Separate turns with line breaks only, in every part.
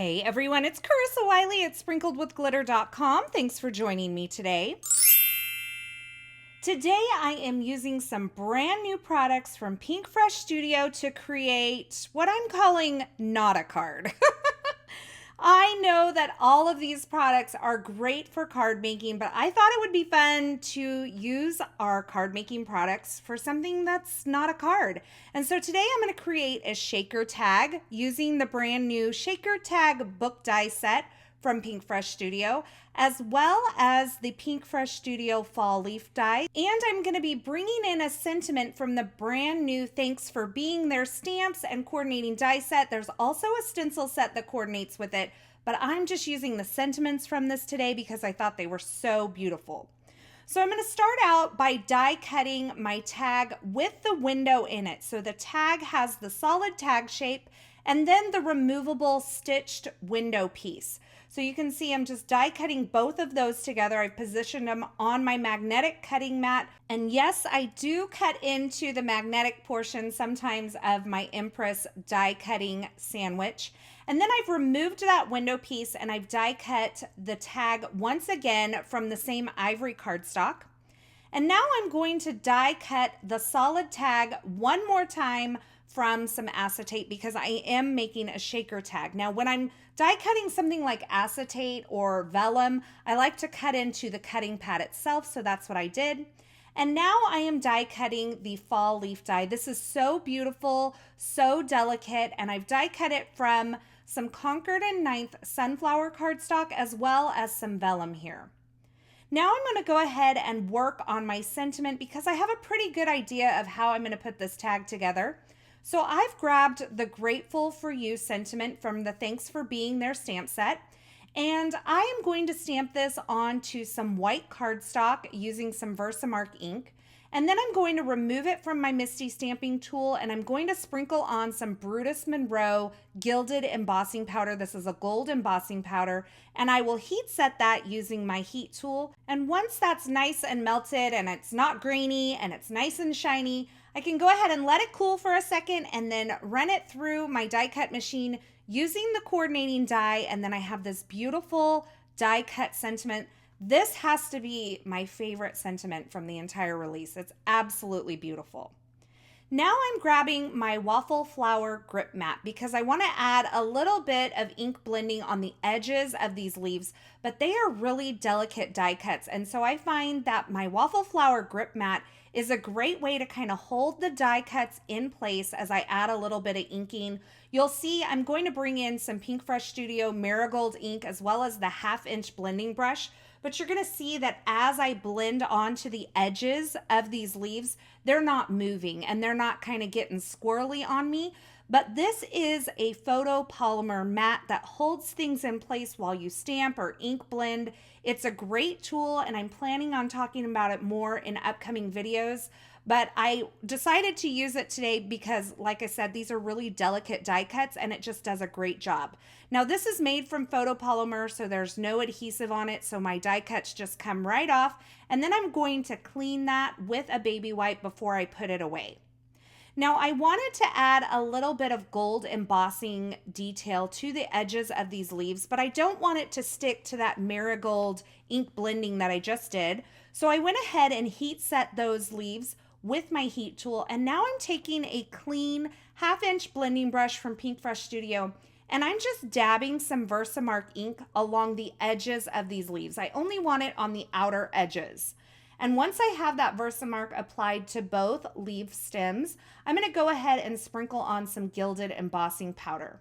Hey everyone, it's Carissa Wiley at sprinkledwithglitter.com. Thanks for joining me today. Today I am using some brand new products from Pinkfresh Studio to create what I'm calling not a card. I know that all of these products are great for card making, but I thought it would be fun to use our card making products for something that's not a card. And so today I'm going to create a shaker tag using the brand new shaker tag book die set from Pinkfresh Studio, as well as the Pinkfresh Studio fall leaf die. And I'm going to be bringing in a sentiment from the brand new Thanks for Being There stamps and coordinating die set. There's also a stencil set that coordinates with it, but I'm just using the sentiments from this today because I thought they were so beautiful. So I'm going to start out by die cutting my tag with the window in it. So the tag has the solid tag shape and then the removable stitched window piece. So you can see I'm just die cutting both of those together. I've positioned them on my magnetic cutting mat. And yes, I do cut into the magnetic portion sometimes of my Empress die cutting sandwich. And then I've removed that window piece and I've die cut the tag once again from the same Ivory cardstock. And now I'm going to die cut the solid tag one more time from some acetate because I am making a shaker tag. Now, when I'm die cutting something like acetate or vellum, I like to cut into the cutting pad itself, so that's what I did. And now I am die cutting the fall leaf die. This is so beautiful, so delicate, and I've die cut it from some Concord and 9th sunflower cardstock as well as some vellum here. Now I'm going to go ahead and work on my sentiment because I have a pretty good idea of how I'm going to put this tag together. So I've grabbed the Grateful for You sentiment from the Thanks for Being There stamp set, and I am going to stamp this onto some white cardstock using some Versamark ink, and then I'm going to remove it from my Misty stamping tool, and I'm going to sprinkle on some Brutus Monroe gilded embossing powder. This is a gold embossing powder, and I will heat set that using my heat tool. And once that's nice and melted and it's not grainy and it's nice and shiny, I can go ahead and let it cool for a second and then run it through my die cut machine using the coordinating die, and then I have this beautiful die cut sentiment. This has to be my favorite sentiment from the entire release. It's absolutely beautiful. Now I'm grabbing my Waffle Flower grip mat because I want to add a little bit of ink blending on the edges of these leaves, but they are really delicate die cuts. And so I find that my Waffle Flower grip mat is a great way to kind of hold the die cuts in place as I add a little bit of inking. You'll see I'm going to bring in some Pinkfresh Studio Marigold ink as well as the 1/2-inch blending brush. But you're going to see that as I blend onto the edges of these leaves, they're not moving and they're not kind of getting squirrely on me. But this is a photopolymer mat that holds things in place while you stamp or ink blend. It's a great tool and I'm planning on talking about it more in upcoming videos. But I decided to use it today because, like I said, these are really delicate die cuts and it just does a great job. Now this is made from photopolymer, so there's no adhesive on it, so my die cuts just come right off. And then I'm going to clean that with a baby wipe before I put it away. Now I wanted to add a little bit of gold embossing detail to the edges of these leaves, but I don't want it to stick to that marigold ink blending that I just did. So I went ahead and heat set those leaves with my heat tool, and now I'm taking a clean 1/2-inch blending brush from Pinkfresh Studio and I'm just dabbing some Versamark ink along the edges of these leaves. I only want it on the outer edges. And once I have that Versamark applied to both leaf stems, I'm going to go ahead and sprinkle on some gilded embossing powder.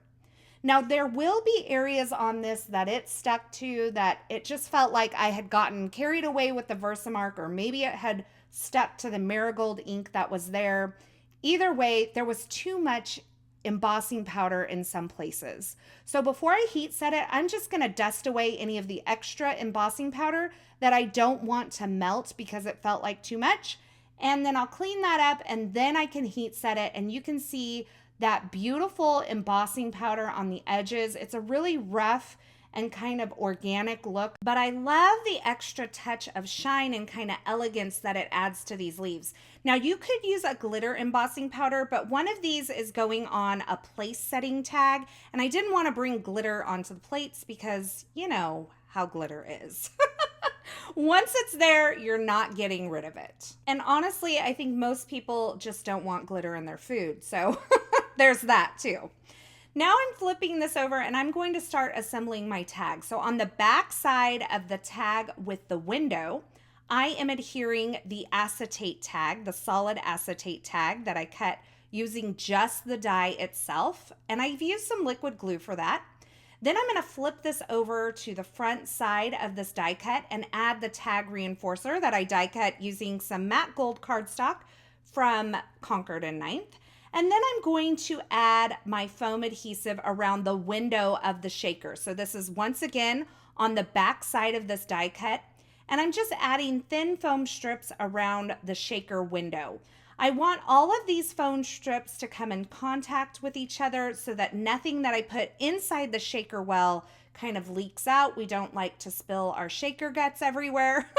Now there will be areas on this that it stuck to that it just felt like I had gotten carried away with the Versamark, or maybe it had stuck to the Marigold ink that was there. Either way, there was too much embossing powder in some places. So before I heat set it, I'm just going to dust away any of the extra embossing powder that I don't want to melt because it felt like too much. And then I'll clean that up and then I can heat set it, and you can see that beautiful embossing powder on the edges. It's a really rough and kind of organic look, but I love the extra touch of shine and kind of elegance that it adds to these leaves. Now you could use a glitter embossing powder, but one of these is going on a place setting tag, and I didn't want to bring glitter onto the plates because you know how glitter is. Once it's there, you're not getting rid of it. And honestly, I think most people just don't want glitter in their food. So there's that too. Now I'm flipping this over and I'm going to start assembling my tag. So on the back side of the tag with the window, I am adhering the acetate tag, the solid acetate tag that I cut using just the die itself. And I've used some liquid glue for that. Then I'm going to flip this over to the front side of this die cut and add the tag reinforcer that I die cut using some matte gold cardstock from Concord and 9th. And then I'm going to add my foam adhesive around the window of the shaker. So this is once again on the back side of this die cut. And I'm just adding thin foam strips around the shaker window. I want all of these foam strips to come in contact with each other so that nothing that I put inside the shaker well kind of leaks out. We don't like to spill our shaker guts everywhere.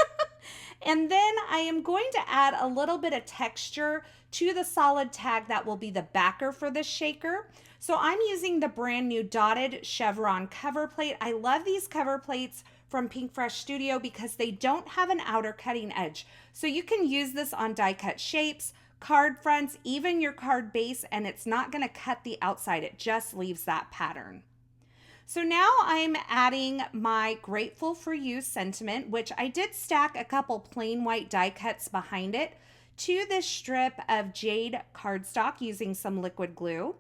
And then I am going to add a little bit of texture to the solid tag that will be the backer for this shaker. So I'm using the brand new dotted chevron cover plate. I love these cover plates from Pinkfresh Studio because they don't have an outer cutting edge. So you can use this on die cut shapes, card fronts, even your card base, and it's not going to cut the outside. It just leaves that pattern. So now I'm adding my Grateful for You sentiment, which I did stack a couple plain white die cuts behind it to this strip of jade cardstock using some liquid glue.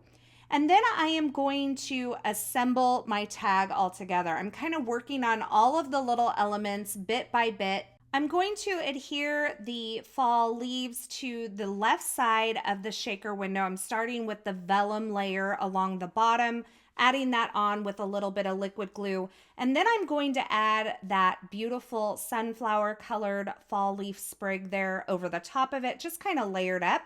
And then I am going to assemble my tag all together. I'm kind of working on all of the little elements bit by bit. I'm going to adhere the fall leaves to the left side of the shaker window. I'm starting with the vellum layer along the bottom, adding that on with a little bit of liquid glue. And then I'm going to add that beautiful sunflower colored fall leaf sprig there over the top of it, just kind of layered up.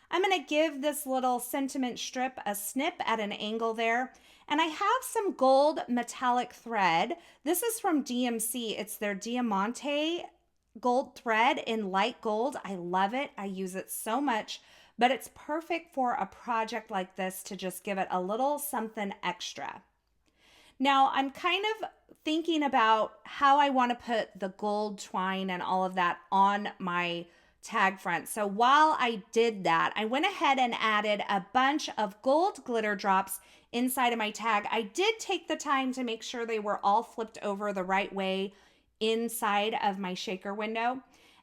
I'm going to give this little sentiment strip a snip at an angle there. And I have some gold metallic thread. This is from DMC. It's their Diamante gold thread in light gold. I love it. I use it so much, but it's perfect for a project like this to just give it a little something extra. Now I'm kind of thinking about how I want to put the gold twine and all of that on my tag front. So while I did that, I went ahead and added a bunch of gold glitter drops inside of my tag. I did take the time to make sure they were all flipped over the right way inside of my shaker window.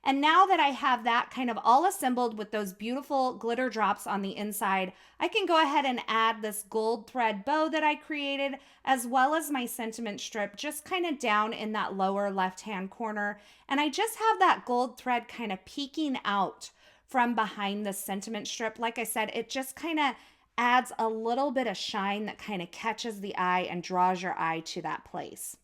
And now that I have that kind of all assembled with those beautiful glitter drops on the inside, I can go ahead and add this gold thread bow that I created, as well as my sentiment strip just kind of down in that lower left-hand corner. And I just have that gold thread kind of peeking out from behind the sentiment strip. Like I said, it just kind of adds a little bit of shine that kind of catches the eye and draws your eye to that place.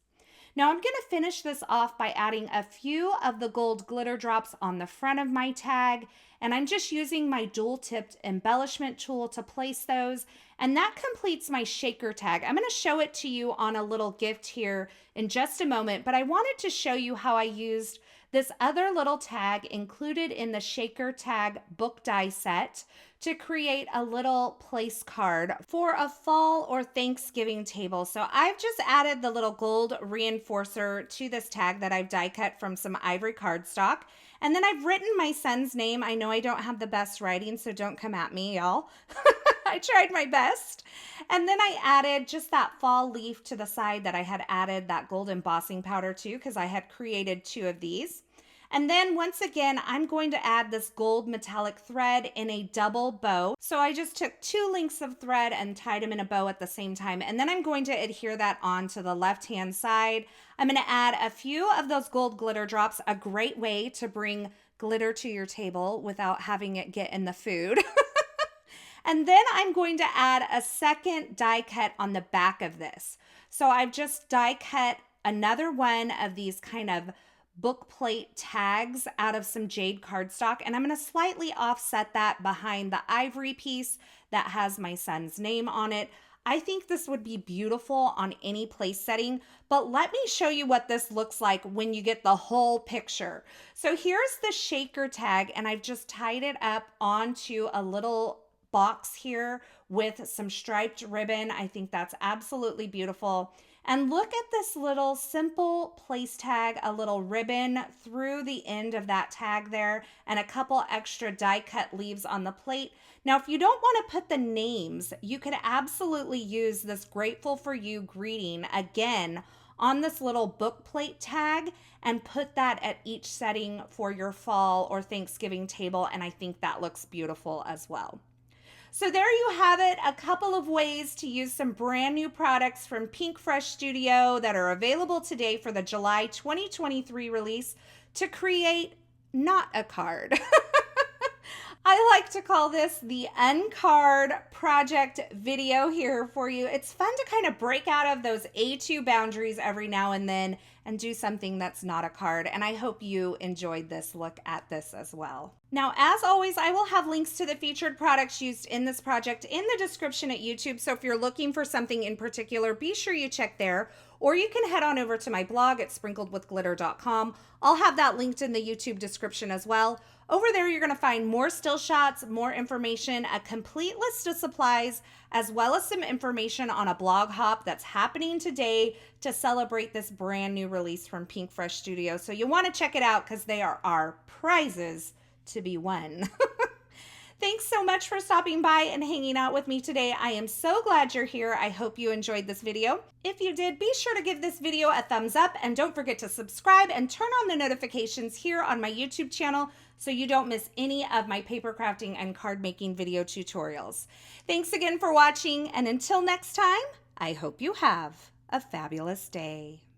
Now I'm going to finish this off by adding a few of the gold glitter drops on the front of my tag, and I'm just using my dual-tipped embellishment tool to place those, and that completes my shaker tag. I'm going to show it to you on a little gift here in just a moment, but I wanted to show you how I used this other little tag included in the shaker tag book die set to create a little place card for a fall or Thanksgiving table. So I've just added the little gold reinforcer to this tag that I've die cut from some Ivory cardstock. And then I've written my son's name. I know I don't have the best writing, so don't come at me, y'all. I tried my best. And then I added just that fall leaf to the side that I had added that gold embossing powder to, because I had created 2 of these. And then once again, I'm going to add this gold metallic thread in a double bow. So I just took 2 links of thread and tied them in a bow at the same time. And then I'm going to adhere that onto the left-hand side. I'm going to add a few of those gold glitter drops, a great way to bring glitter to your table without having it get in the food. And then I'm going to add a second die cut on the back of this. So I've just die cut another one of these kind of book plate tags out of some jade cardstock, and I'm going to slightly offset that behind the ivory piece that has my son's name on it. I think this would be beautiful on any place setting, but let me show you what this looks like when you get the whole picture. So here's the shaker tag, and I've just tied it up onto a little box here with some striped ribbon. I think that's absolutely beautiful. And look at this little simple place tag, a little ribbon through the end of that tag there, and a couple extra die cut leaves on the plate. Now, if you don't want to put the names, you could absolutely use this Grateful for You greeting again on this little book plate tag and put that at each setting for your fall or Thanksgiving table. And I think that looks beautiful as well. So there you have it, a couple of ways to use some brand new products from Pinkfresh Studio that are available today for the July 2023 release to create not a card. I like to call this the Uncard project video here for you. It's fun to kind of break out of those A2 boundaries every now and then and do something that's not a card. And I hope you enjoyed this look at this as well. Now, as always, I will have links to the featured products used in this project in the description at YouTube. So if you're looking for something in particular, be sure you check there. Or you can head on over to my blog at sprinkledwithglitter.com. I'll have that linked in the YouTube description as well. Over there, you're going to find more still shots, more information, a complete list of supplies, as well as some information on a blog hop that's happening today to celebrate this brand new release from Pinkfresh Studio. So you want to check it out because they are our prizes to be won. Thanks so much for stopping by and hanging out with me today. I am so glad you're here. I hope you enjoyed this video. If you did, be sure to give this video a thumbs up and don't forget to subscribe and turn on the notifications here on my YouTube channel so you don't miss any of my paper crafting and card making video tutorials. Thanks again for watching, and until next time, I hope you have a fabulous day.